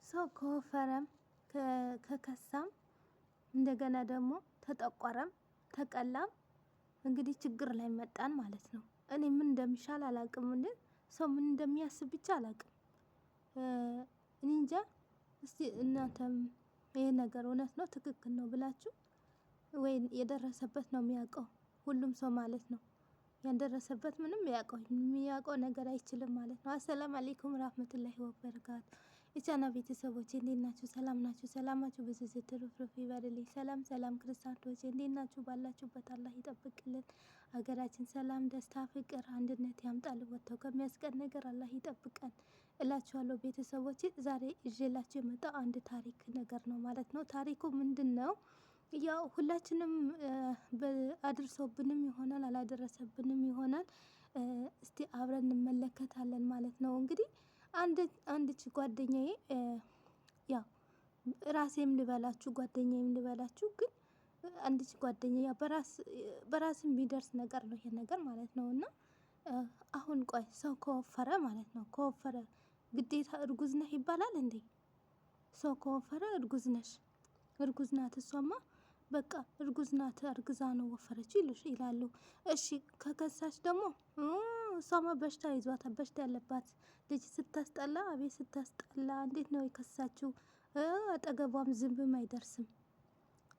ሰው ከወፈረም ከከሳም እንደገና ደግሞ ተጠቆረም ተቀላም እንግዲህ ችግር ላይ መጣን ማለት ነው። እኔ ምን እንደሚሻል አላቅም። ሰው ምን እንደሚያስብ ብቻ አላቅም። እኔ እንጃ። እስቲ እናንተም ይሄ ነገር እውነት ነው ትክክል ነው ብላችሁ ወይ የደረሰበት ነው የሚያውቀው ሁሉም ሰው ማለት ነው። ያልደረሰበት ምንም የሚያውቀው ነገር አይችልም ማለት ነው። አሰላም አለይኩም ራህመቱላሂ ወበረካቱ። የቻና ቤተሰቦች እንዴት ናችሁ? ሰላም ናችሁ? ሰላማችሁ ብዙ ስትርፍርፍ ይበልልኝ። ሰላም ሰላም ክርስቲያኖች እንዴት ናችሁ? ባላችሁበት አላህ ይጠብቅልን። ሀገራችን ሰላም፣ ደስታ፣ ፍቅር፣ አንድነት ያምጣልን። ወጥተው ከሚያስቀር ነገር አላህ ይጠብቀን እላችኋለሁ። ቤተሰቦች ዛሬ ይዤላችሁ የመጣው አንድ ታሪክ ነገር ነው ማለት ነው። ታሪኩ ምንድን ነው? ያው ሁላችንም አድርሶብንም ይሆናል አላደረሰብንም ይሆናል። እስቲ አብረን እንመለከታለን ማለት ነው። እንግዲህ አንድች ጓደኛዬ ያው ራሴም ልበላችሁ ጓደኛዬም ልበላችሁ ግን አንድች ጓደኛዬ በራስም የሚደርስ ነገር ነው ይሄ ነገር ማለት ነው። እና አሁን ቆይ ሰው ከወፈረ ማለት ነው ከወፈረ ግዴታ እርጉዝ ነህ ይባላል እንዴ? ሰው ከወፈረ እርጉዝ ነሽ፣ እርጉዝ ናት እሷማ በቃ እርጉዝ ናት አርግዛ ነው ወፈረችው ይላሉ። እሺ ከከሳች ደግሞ እሷማ በሽታ ይዟታል፣ በሽታ ያለባት ልጅ ስታስጠላ፣ አቤት ስታስጠላ! እንዴት ነው የከሳችው? አጠገቧም ዝንብም አይደርስም፣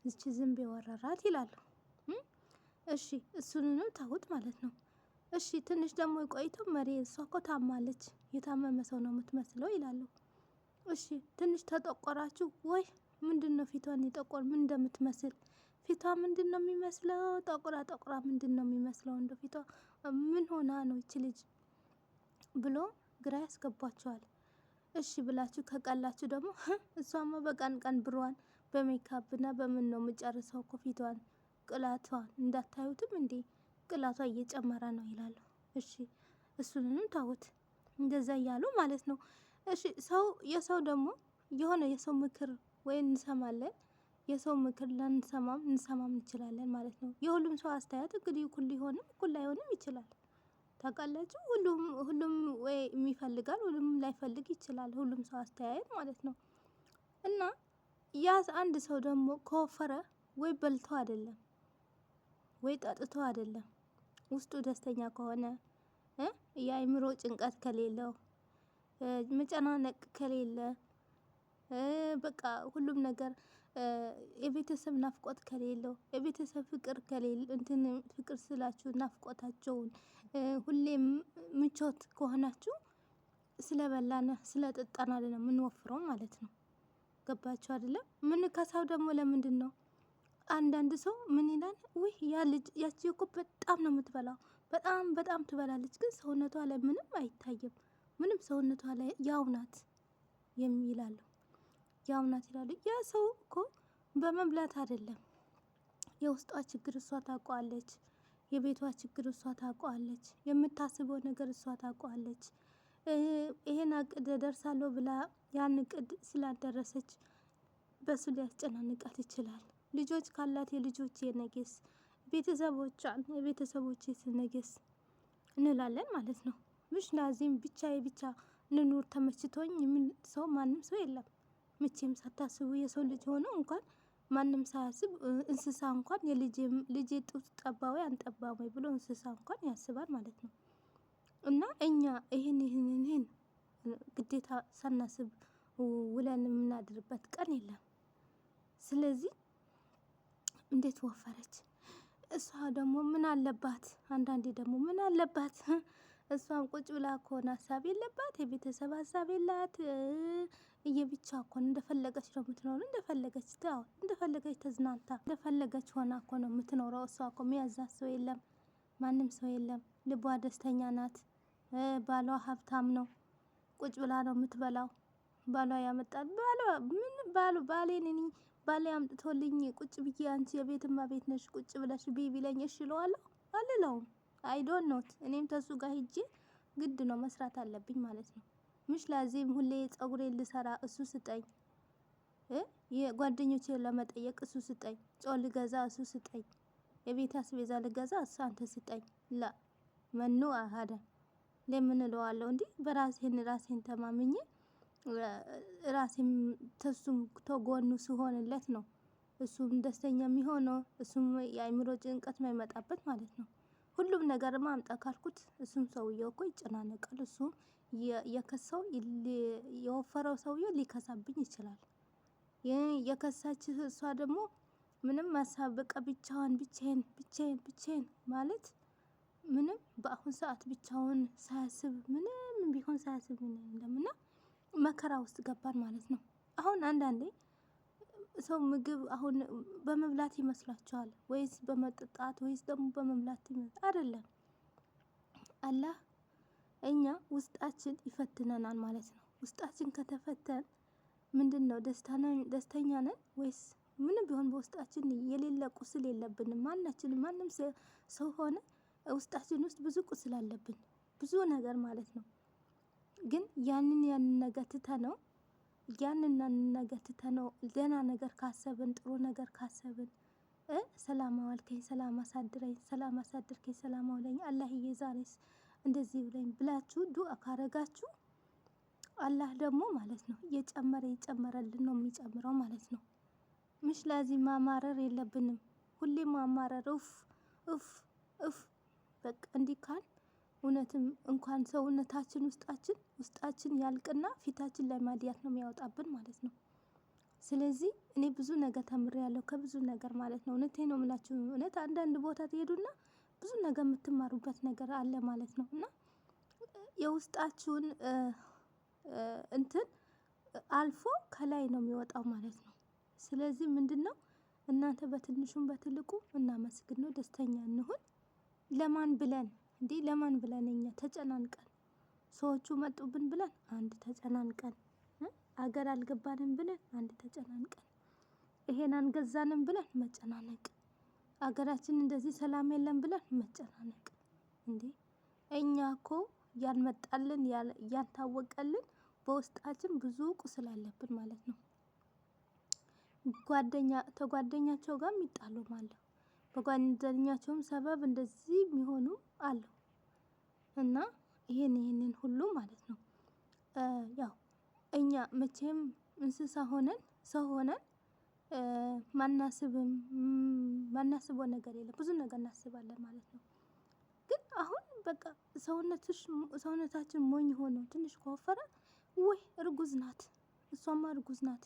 እቺ ዝንብ የወረራት ይላሉ። እሺ እሱንንም ታውት ማለት ነው። እሺ ትንሽ ደግሞ ቆይቶ መሬት እሷ እኮ ታማለች፣ የታመመ ሰው ነው የምትመስለው ይላሉ። እሺ ትንሽ ተጠቆራችሁ ወይ? ምንድን ነው ፊቷን የጠቆር ምን እንደምትመስል ፊቷ ምንድን ነው የሚመስለው? ጠቁራ ምንድን ነው የሚመስለው? እንደ ፊቷ ምን ሆና ነው ይች ልጅ ብሎ ግራ ያስገባቸዋል። እሺ ብላችሁ ከቀላችሁ ደግሞ እሷማ በቀን ቀን ብሯን በሜካፕ እና በምን ነው የምጨርሰው እኮ ፊቷን ቅላቷን እንዳታዩትም እንዴ ቅላቷ እየጨመረ ነው ይላሉ። እሺ እሱንም ታውት እንደዛ እያሉ ማለት ነው። እሺ የሰው ደግሞ የሆነ የሰው ምክር ወይ እንሰማለን፣ የሰው ምክር ላንሰማም እንሰማም እንችላለን ማለት ነው። የሁሉም ሰው አስተያየት እንግዲህ እኩል ሊሆንም እኩል ላይሆንም ይችላል። ታውቃላችሁ ሁሉም ወይ የሚፈልጋል ሁሉም ላይፈልግ ይችላል። ሁሉም ሰው አስተያየት ማለት ነው። እና ያ አንድ ሰው ደግሞ ከወፈረ ወይ በልቶ አይደለም ወይ ጠጥቶ አይደለም፣ ውስጡ ደስተኛ ከሆነ የአእምሮ ጭንቀት ከሌለው፣ መጨናነቅ ከሌለ፣ በቃ ሁሉም ነገር የቤተሰብ ናፍቆት ከሌለው፣ የቤተሰብ ፍቅር ከሌለ ፍቅር ስላችሁ ናፍቆታቸውን ሁሌም ምቾት ከሆናችሁ ስለበላን ስለጠጣን አይደለም የምንወፍረው ማለት ነው። ገባችሁ አይደለም? ምን ከሳው ደግሞ ለምንድን ነው? አንዳንድ ሰው ምን ይላል? ውይ ያ ልጅ ያቺ እኮ በጣም ነው የምትበላው፣ በጣም በጣም ትበላለች፣ ግን ሰውነቷ ላይ ምንም አይታይም፣ ምንም ሰውነቷ ላይ ያው ናት የሚላሉ፣ ያው ናት ይላሉ። ያ ሰው እኮ በመብላት አይደለም፣ የውስጧ ችግር እሷ ታውቀዋለች፣ የቤቷ ችግር እሷ ታውቀዋለች፣ የምታስበው ነገር እሷ ታውቀዋለች። ይሄን አቅድ ደርሳለሁ ብላ ያን እቅድ ስላልደረሰች በሱ ሊያስጨናንቃት ይችላል። ልጆች ካላት የልጆች ነገስ፣ ቤተሰቦቿን የቤተሰቦች ነገስ እንላለን ማለት ነው። ምሽ ላዚም ብቻዬ ብቻ ልኑር ተመችቶኝ የሚል ሰው ማንም ሰው የለም። መቼም ሳታስቡ የሰው ልጅ ሆኖ እንኳን ማንም ሳያስብ እንስሳ እንኳን ልጄ ጡት ጠባ ወይ አንጠባ ወይ ብሎ እንስሳ እንኳን ያስባል ማለት ነው። እና እኛ ይህን ግዴታ ሳናስብ ውለን የምናድርበት ቀን የለም። ስለዚህ እንዴት ወፈረች? እሷ ደግሞ ምን አለባት? አንዳንዴ ደግሞ ምን አለባት? እሷም ቁጭ ብላ ከሆነ ሀሳብ የለባት፣ የቤተሰብ ሀሳብ የላት። እየብቻ እኮ እንደፈለገች ነው የምትኖረው፣ እንደፈለገች ተዝናንታ እንደፈለገች ሆና እኮ ነው የምትኖረው። እሷ እኮ የሚያዛት ሰው የለም፣ ማንም ሰው የለም። ልቧ ደስተኛ ናት። ባሏ ሀብታም ነው። ቁጭ ብላ ነው የምትበላው። ባሏ ያመጣል። ባሌ አምጥቶልኝ ቁጭ ብዬ አንቺ የቤት እመቤት ነሽ ቁጭ ብለሽ ቢ ቢለኝ እሺ እለዋለሁ? አልለውም። አይ ዶንት ኖት እኔም ተሱ ጋር ሂጄ ግድ ነው መስራት አለብኝ ማለት ነው። ምሽ ላዚም ሁሌ ፀጉሬን ልሰራ እሱ ስጠኝ፣ የጓደኞቼን ለመጠየቅ እሱ ስጠኝ፣ ጨው ልገዛ እሱ ስጠኝ፣ የቤት አስቤዛ ልገዛ እሱ አንተ ስጠኝ። ላ መኑ አሃደ ለምን እለዋለሁ እንዴ? ራሴን ተማምኜ ራሴም ተሱም ተጎኑ ሲሆንለት ነው እሱም ደስተኛ የሚሆነው፣ እሱም የአእምሮ ጭንቀት የማይመጣበት ማለት ነው። ሁሉም ነገር ማምጣ ካልኩት እሱም ሰውየው እኮ ይጨናነቃል። እሱ የከሳው የወፈረው ሰውየው ሊከሳብኝ ይችላል። የከሳች እሷ ደግሞ ምንም ሀሳብ በቃ ብቻዋን ብቻዬን ማለት ምንም በአሁን ሰዓት ብቻውን ሳያስብ ምንም ቢሆን ሳያስብ እንደምና መከራ ውስጥ ገባን ማለት ነው። አሁን አንዳንዴ ሰው ምግብ አሁን በመብላት ይመስላችኋል ወይስ በመጠጣት ወይስ ደግሞ በመብላት አይደለም። አላህ እኛ ውስጣችን ይፈትነናል ማለት ነው። ውስጣችን ከተፈተን ምንድነው ደስተኛ ነን ወይስ ምንም ቢሆን በውስጣችን የሌለ ቁስል የለብንም። ማናችንም ማንም ሰው ሆነ ውስጣችን ውስጥ ብዙ ቁስል አለብን፣ ብዙ ነገር ማለት ነው። ግን ያንን ነገር ትተነው ያንን ነገር ትተነው ደህና ነገር ካሰብን ጥሩ ነገር ካሰብን ሰላም አዋልከኝ፣ ሰላም አሳድረኝ፣ ሰላም አሳድርከኝ፣ ሰላም አውለኝ፣ አላህዬ ዛሬስ እንደዚህ ብለኝ ብላችሁ ዱአ ካረጋችሁ አላህ ደግሞ ማለት ነው የጨመረልን ነው የሚጨምረው ማለት ነው። ምሽ ላዚህ ማማረር የለብንም። ሁሌም ማማረር እፍ በቃ እንዲህ ካል እውነትም እንኳን ሰውነታችን ውስጣችን ያልቅና ፊታችን ላይ ማዲያት ነው የሚያወጣብን ማለት ነው። ስለዚህ እኔ ብዙ ነገር ተምሬያለሁ ከብዙ ነገር ማለት ነው። እውነቴን ነው የምላችሁ። እውነት አንዳንድ ቦታ ትሄዱና ብዙ ነገር የምትማሩበት ነገር አለ ማለት ነው። እና የውስጣችሁን እንትን አልፎ ከላይ ነው የሚወጣው ማለት ነው። ስለዚህ ምንድነው እናንተ በትንሹም በትልቁ እናመስግን ነው፣ ደስተኛ እንሁን። ለማን ብለን ለማን ብለን እኛ ተጨናንቀን ሰዎቹ መጡብን ብለን አንድ ተጨናንቀን አገር አልገባንም ብለን አንድ ተጨናንቀን ይሄን አንገዛንም ብለን መጨናነቅ፣ አገራችን እንደዚህ ሰላም የለም ብለን መጨናነቅ። እኛ እኮ ያልመጣልን ያልታወቀልን በውስጣችን ብዙ ቁስል አለብን ማለት ነው። ተጓደኛቸው ጋር የሚጣሉም አለ፣ በጓደኛቸውም ሰበብ እንደዚህ የሚሆኑ አሉ። እና ይሄንን ሁሉ ማለት ነው ያው እኛ መቼም እንስሳ ሆነን ሰው ሆነን ማናስበው ነገር የለም። ብዙ ነገር እናስባለን ማለት ነው። ግን አሁን በቃ ሰውነታችን ሞኝ ሆኖ ትንሽ ከወፈረ ወይ እርጉዝ ናት፣ እሷማ እርጉዝ ናት፣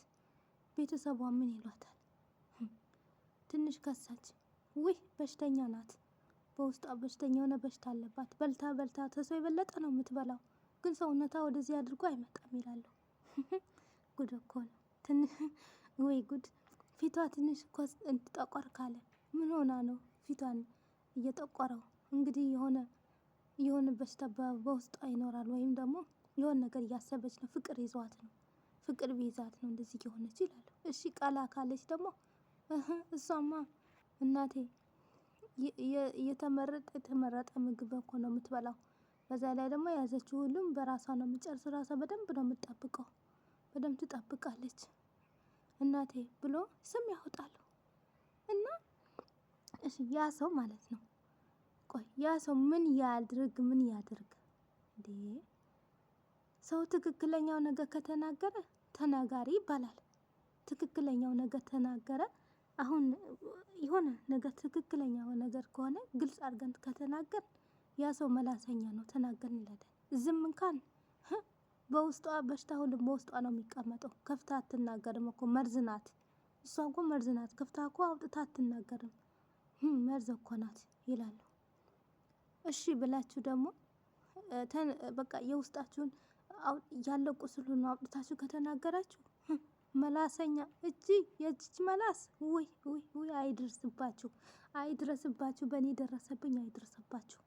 ቤተሰቧ ምን ይሏታል? ትንሽ ከሳች ወይ በሽተኛ ናት፣ በውስጧ በሽተኛ የሆነ በሽታ አለባት፣ በልታ ተሰው የበለጠ ነው የምትበላው፣ ግን ሰውነቷ ወደዚህ አድርጎ አይመጣም ይላሉ። ጉድ እኮ ነው። ወይ ጉድ! ፊቷ ትንሽ ጠቆር ካለ ምን ሆና ነው ፊቷን እየጠቆረው? እንግዲህ የሆነ በሽታ በውስጧ ይኖራል፣ ወይም ደግሞ የሆነ ነገር እያሰበች ነው፣ ፍቅር ይዟት ነው፣ ፍቅር ቢይዛት ነው እንደዚህ የሆነች ይላሉ። እሺ ቃላ ካለች ደግሞ እሷማ እናቴ የተመረጠ ምግብ እኮ ነው የምትበላው። በዛ ላይ ደግሞ የያዘችው ሁሉም በራሷ ነው የምጨርስ፣ ራሷ በደንብ ነው የምትጠብቀው፣ በደንብ ትጠብቃለች እናቴ ብሎ ስም ያወጣሉ። እና እሺ ያ ሰው ማለት ነው፣ ቆይ ያ ሰው ምን ያድርግ እንዴ? ሰው ትክክለኛው ነገር ከተናገረ ተናጋሪ ይባላል። ትክክለኛው ነገር ተናገረ። አሁን የሆነ ነገር ትክክለኛው ነገር ከሆነ ግልጽ አድርገን ከተናገር ያ ሰው መላሰኛ ነው። ተናገርን ይላል። ዝም እንኳን በውስጧ በሽታ ሁሉም በውስጧ ነው የሚቀመጠው። ከፍታ አትናገርም እኮ መርዝ ናት። እሷ እኮ መርዝ ናት። ከፍታ እኮ አውጥታ አትናገርም። መርዝ እኮ ናት ይላሉ። እሺ ብላችሁ ደግሞ በቃ የውስጣችሁን ያለው ቁስል ሁሉ አውጥታችሁ ከተናገራችሁ መላሰኛ የእጅ መላስ ውይ አይድረስባችሁ፣ በእኔ ደረሰብኝ አይድረስባችሁ።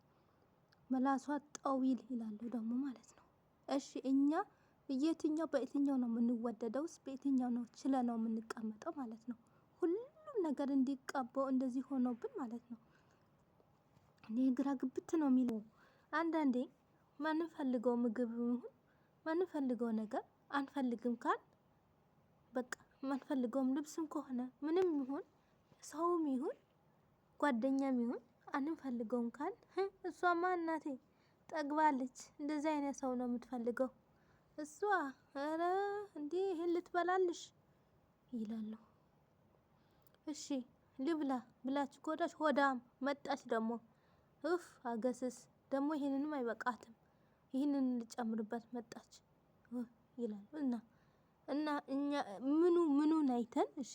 መላሷ ጠዊል ይላሉ ደግሞ ማለት ነው። እሺ እኛ በየትኛው ነው የምንወደደውስ? በየትኛው ነው ችለነው የምንቀመጠው ማለት ነው? ሁሉም ነገር እንዲቀባው እንደዚህ ሆኖብን ማለት ነው። እኔ ግራ ግብት ነው የሚለው። አንዳንዴ ማንፈልገው ምግብ ይሁን ማንፈልገው ነገር አንፈልግም ካል በቃ ማንፈልገውም ልብስም ከሆነ ምንም ይሁን ሰውም ይሁን ጓደኛም ይሁን አንፈልገውም ካል እሷማ እናቴ ጠግባለች፣ እንደዚህ አይነት ሰው ነው የምትፈልገው። እሷ ኧረ እንዴ ይሄን ልትበላልሽ ይላለሁ። እሺ ልብላ ብላችሁ ከወዳች ሆዳም መጣች ደግሞ እፍ አገስስ ደግሞ ይሄንንም አይበቃትም ይህንን ልጨምርበት መጣች ይላል። እና እኛ ምኑን አይተን እሺ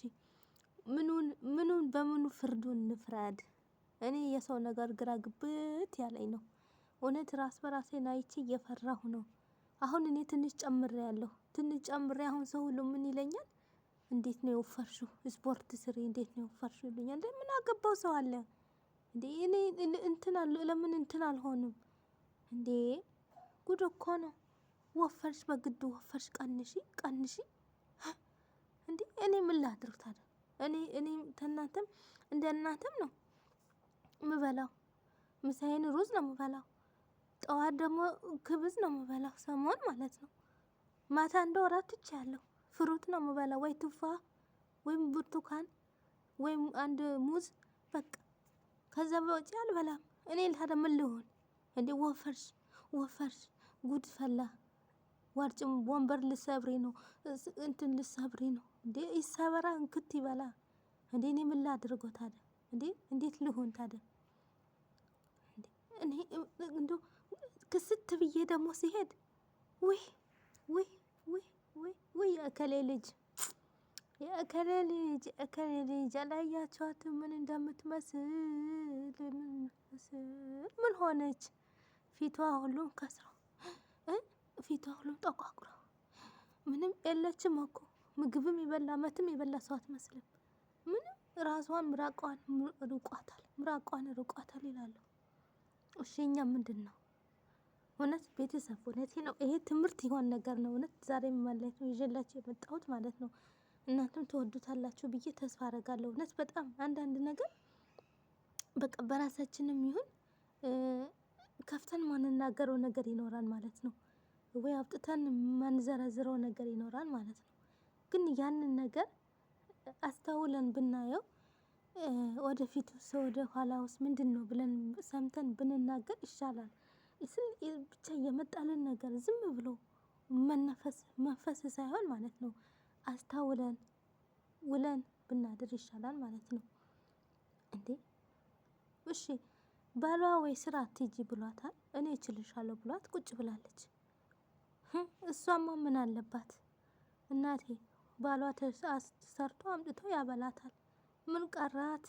ምኑን በምኑ ፍርዱን እንፍረድ? እኔ የሰው ነገር ግራ ግብት ያለኝ ነው እውነት ራስ በራሴን አይቼ እየፈራሁ ነው። አሁን እኔ ትንሽ ጨምሬ ያለሁ ትንሽ ጨምሬ አሁን ሰው ሁሉ ምን ይለኛል? እንዴት ነው የወፈርሽው? ስፖርት ስሪ እንዴት ነው የወፈርሽው ይሉኛል። እንዴ ምን አገባው ሰው አለ እንዴ? እኔ እንትን ለምን እንትን አልሆንም እንዴ? ጉድ እኮ ነው። ወፈርሽ በግድ ወፈርሽ ቀንሺ ቀንሺ እንዴ እኔ ምን ላድርግ ታዲያ? እኔ ተናንተም እንደ እናንተም ነው ምበላው። ምሳዬን ሩዝ ነው ምበላው። ጠዋት ደግሞ ክብዝ ነው ምበላው ሰሞን ማለት ነው። ማታ እንደው እራት ትቻለሁ ፍሩት ነው ምበላው ወይ ቱፋ ወይም ብርቱካን ወይም አንድ ሙዝ በቃ ከዛ በውጪ አልበላም። እኔ ታዲያ ምን ልሆን እንዴ? ወፈርሽ ጉድ ፈላ። ዋርጭም ወንበር ልሰብሪ ነው እንትን ልሰብሪ ነው እንዴ? ይሰበራ እንክት ይበላ እንዴ? እኔ ምን ላድርገው ታዲያ እንዴ? እንዴት ልሆን ታዲያ? እኔ እንደው ክስት ብዬ ደግሞ ሲሄድ ውይ ውይ ውይ ውይ ውይ የእከሌ ልጅ አላያችኋትም? ምን እንደምትመስል ምን ሆነች? ፊቷ ሁሉም ከስሮ ፊቷ ሁሉም ጠቋቁሮ ምንም የለችም እኮ ምግብም የበላ መትም የበላ ሰው አትመስልም። ምንም ራሷን ምራቋን ርቋታል ይላሉ። እሺ እኛ ምንድን ነው እውነት? ቤተሰብ እውነቴ ነው ይሄ ትምህርት ይሆን ነገር ነው እውነት ዛሬ ማለት ነው ይዤላችሁ የመጣሁት ማለት ነው። እናንተም ትወዱታላችሁ ብዬ ተስፋ አደርጋለሁ። እውነት በጣም አንዳንድ ነገር በቃ በራሳችንም ይሁን ከፍተን ማንናገረው ነገር ይኖራል ማለት ነው። ወይ አውጥተን ማንዘረዝረው ነገር ይኖራል ማለት ነው። ግን ያንን ነገር አስተውለን ብናየው ወደፊት ወደ ኋላ ውስጥ ምንድን ነው ብለን ሰምተን ብንናገር ይሻላል። ብቻ የመጣልን ነገር ዝም ብሎ መንፈስ ሳይሆን ማለት ነው አስተውለን ውለን ብናድር ይሻላል ማለት ነው። እንዴ እሺ ባሏ ወይ ስራ አትሂጂ ብሏታል። እኔ እችልሻለሁ ብሏት ቁጭ ብላለች። እሷማ ምን አለባት እናቴ ባሏ ሰርቶ አምጥቶ ያበላታል። ምን ቀራት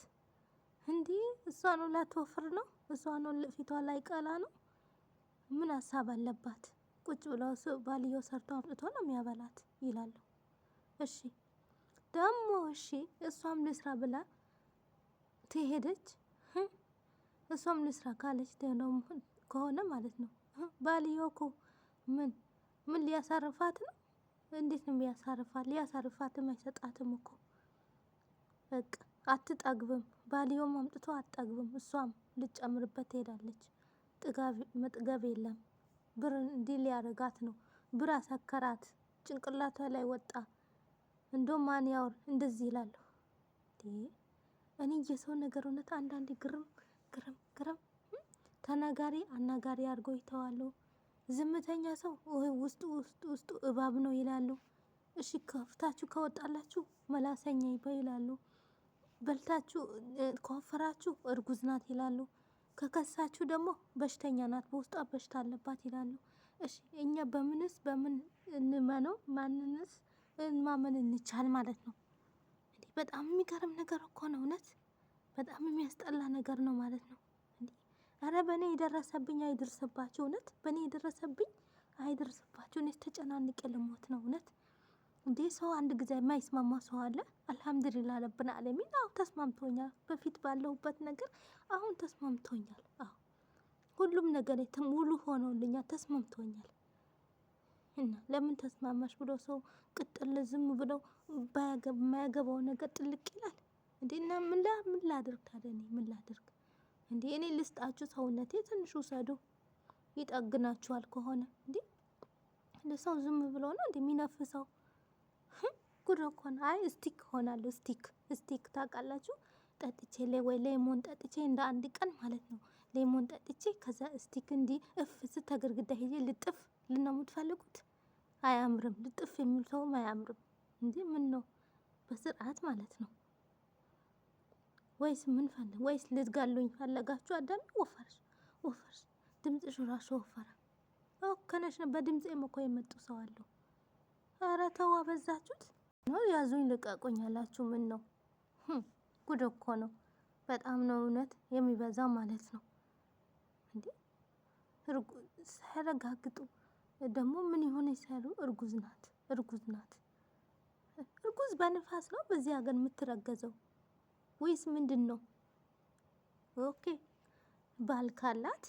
እንዲህ እሷን ላትወፍር ነው? እሷን ፊቷ ላይ ቀላ ነው? ምን ሀሳብ አለባት? ቁጭ ብለው ባልየው ሰርቶ አምጥቶ ነው የሚያበላት ይላሉ። እሺ ደግሞ እሺ እሷም ልስራ ብላ ትሄደች። እሷም ልስራ ካለች ከሆነ ማለት ነው ባልየው እኮ ምን ሊያሳርፋት ነው? እንዴት ነው የሚያሳርፋት? ሊያሳርፋትም አይሰጣትም እኮ በቃ አትጠግብም። ባልየውም አምጥቶ አትጠግብም። እሷም ልጨምርበት ትሄዳለች። መጥገብ የለም። ብር እንዲህ ሊያረጋት ነው። ብር አሰከራት። ጭንቅላቷ ላይ ወጣ። እንደውም ማን ያውር እንደዚህ ይላለሁ። እኔ የሰው ነገር እውነት አንዳንዴ ግርም ተናጋሪ አናጋሪ አድርገው ይተዋሉ። ዝምተኛ ሰው ውስጡ እባብ ነው ይላሉ። እሺ ከፍታችሁ ከወጣላችሁ መላሰኛ ይላሉ። በልታችሁ ከወፈራችሁ እርጉዝ ናት ይላሉ። ከከሳችሁ ደግሞ በሽተኛ ናት፣ በውስጧ በሽታ አለባት ይላሉ። እሺ እኛ በምን እንመነው? ማንንስ ማመን እንቻል ማለት ነው? በጣም የሚገርም ነገር እኮ ነው እውነት። በጣም የሚያስጠላ ነገር ነው ማለት ነው። አረ በእኔ የደረሰብኝ አይደርስባችሁ። እውነት በእኔ የደረሰብኝ አይደርስባችሁ። እኔ ተጨናንቄ ልሞት ነው እውነት። እንዴ ሰው አንድ ጊዜ የማይስማማ ሰው አለ? አልሐምዱሊላህ ረብል ዓለሚን። አሁን ተስማምቶኛል። በፊት ባለሁበት ነገር አሁን ተስማምቶኛል። አዎ ሁሉም ነገር ሙሉ ሆኖልኛል፣ ተስማምቶኛል። እና ለምን ተስማማሽ ብሎ ሰው ቅጥል ዝም ብሎ የማያገባው ነገር ጥልቅ ይላል እንዴ? እና ምን ላድርግ ታዲያ? እኔ ምን ላድርግ እንዴ? እኔ ልስጣችሁ ሰውነቴ ትንሽ ውሰዱ፣ ይጠግናችኋል ከሆነ እንዴ? ለሰው ዝም ብሎ ነው እንደሚነፍሰው ጉድ እኮ ነው። አይ ስቲክ ሆናለሁ። ስቲክ ታውቃላችሁ? ጠጥቼ ወይ ሌሞን ጠጥቼ እንደ አንድ ቀን ማለት ነው ሌሞን ጠጥቼ ከዛ ስቲክ እንዲህ እፍ ስተግርግዳ ሄጄ ልጥፍ ልና የምትፈልጉት አያምርም። ልጥፍ የሚል ሰውም አያምርም። እንዴ ምን ነው በስርዓት ማለት ነው። ወይስ ምን ፈልግ ወይስ ልትጋሉኝ ፈለጋችሁ? አዳም ወፈርሽ ወፈርሽ ድምፅሽ ራሱ ወፈረ። ከነሽ በድምፄም እኮ የመጡ ሰው አለው። ኧረ ተው አበዛችሁት። ያዙኝ ልቀቁኝ አላችሁ። ምን ነው ጉድ እኮ ነው። በጣም ነው እውነት የሚበዛው ማለት ነው። እንዴ ሳያረጋግጡ ደግሞ ምን የሆነ ይሰሩ። እርጉዝ ናት እርጉዝ ናት። እርጉዝ በንፋስ ነው በዚህ ሀገር የምትረገዘው ወይስ ምንድን ነው? ኦኬ ባል ካላት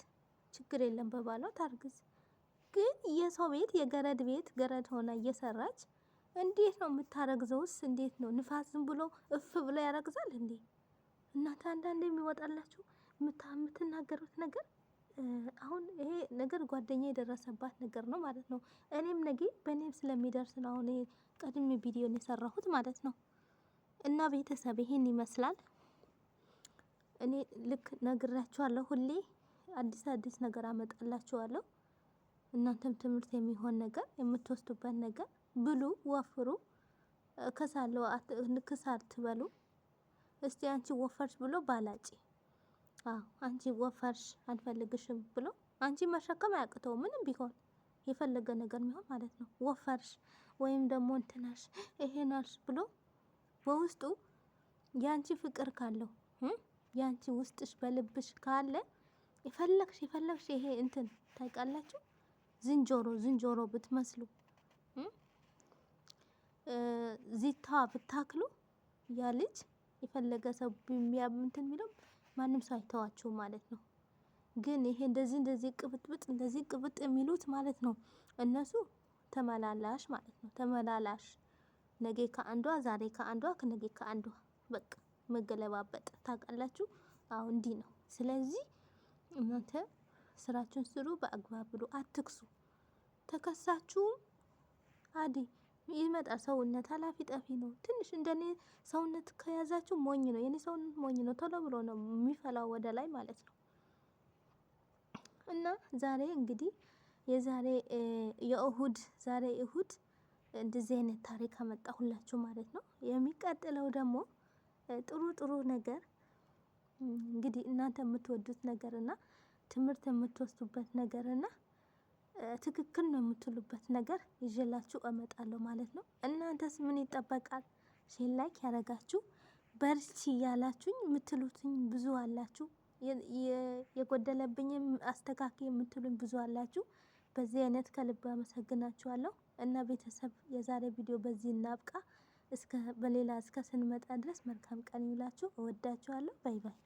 ችግር የለም በባሏ ታርግዝ። ግን የሰው ቤት የገረድ ቤት ገረድ ሆና እየሰራች እንዴት ነው የምታረግዘውስ? እንዴት ነው ንፋስ ዝም ብሎ እፍ ብሎ ያረግዛል እንዴ? እናንተ አንዳንዴ የሚወጣላችሁ የምትናገሩት ነገር አሁን ይሄ ነገር ጓደኛ የደረሰባት ነገር ነው ማለት ነው። እኔም ነገ በእኔም ስለሚደርስ ነው አሁን ቀድሜ ቪዲዮን የሰራሁት ማለት ነው። እና ቤተሰብ ይሄን ይመስላል። እኔ ልክ ነግራችኋለሁ። ሁሌ አዲስ አዲስ ነገር አመጣላችኋለሁ። እናንተም ትምህርት የሚሆን ነገር የምትወስዱበት ነገር ብሉ፣ ወፍሩ። ከሳለው ንክስ አትበሉ። እስቲ አንቺ ወፈርሽ ብሎ ባላጭ አንቺ ወፈርሽ አንፈልግሽም ብሎ አንቺ መሸከም አያቅተው ምንም ቢሆን የፈለገ ነገር ሚሆን ማለት ነው። ወፈርሽ ወይም ደግሞ እንትናሽ ይሄናሽ ብሎ በውስጡ ያንቺ ፍቅር ካለው ያንቺ ውስጥሽ በልብሽ ካለ የፈለግሽ ይሄ እንትን ታውቃላችሁ። ዝንጀሮ ብትመስሉ ዚታ ብታክሉ ያ ልጅ የፈለገ ሰው እንትን የሚለው ማንም ሰው አይተዋችሁም ማለት ነው። ግን ይሄ እንደዚህ ቅብጥብጥ እንደዚህ ቅብጥ የሚሉት ማለት ነው እነሱ ተመላላሽ ማለት ነው። ተመላላሽ ነገ ከአንዷ ዛሬ ከአንዷ ነገ ከአንዷ በቃ መገለባበጥ ታውቃላችሁ። አዎ እንዲህ ነው። ስለዚህ እናንተ ስራችሁን ስሩ፣ በአግባብ ብሉ፣ አትክሱ። ተከሳችሁም አዲ ይመጣል። ሰውነት ኃላፊ ጠፊ ነው። ትንሽ እንደኔ ሰውነት ከያዛችሁ ሞኝ ነው። የኔ ሰውነት ሞኝ ነው። ቶሎ ብሎ ነው የሚፈላው ወደ ላይ ማለት ነው። እና ዛሬ እንግዲህ የዛሬ የእሁድ ዛሬ እሁድ እንደዚህ አይነት ታሪክ አመጣሁላችሁ ማለት ነው። የሚቀጥለው ደግሞ ጥሩ ነገር እንግዲህ እናንተ የምትወዱት ነገር እና ትምህርት የምትወስዱበት ነገር እና ትክክል ነው የምትሉበት ነገር ይዤላችሁ እመጣለሁ ማለት ነው። እናንተስ ምን ይጠበቃል? ሼር ላይክ ያደረጋችሁ በርቺ ያላችሁኝ የምትሉትኝ ብዙ አላችሁ። የጎደለብኝም አስተካክል የምትሉኝ ብዙ አላችሁ። በዚህ አይነት ከልብ አመሰግናችኋለሁ። እና ቤተሰብ የዛሬ ቪዲዮ በዚህ እናብቃ። በሌላ እስከ ስንመጣ ድረስ መልካም ቀን ይውላችሁ። እወዳችኋለሁ። ባይ ባይ።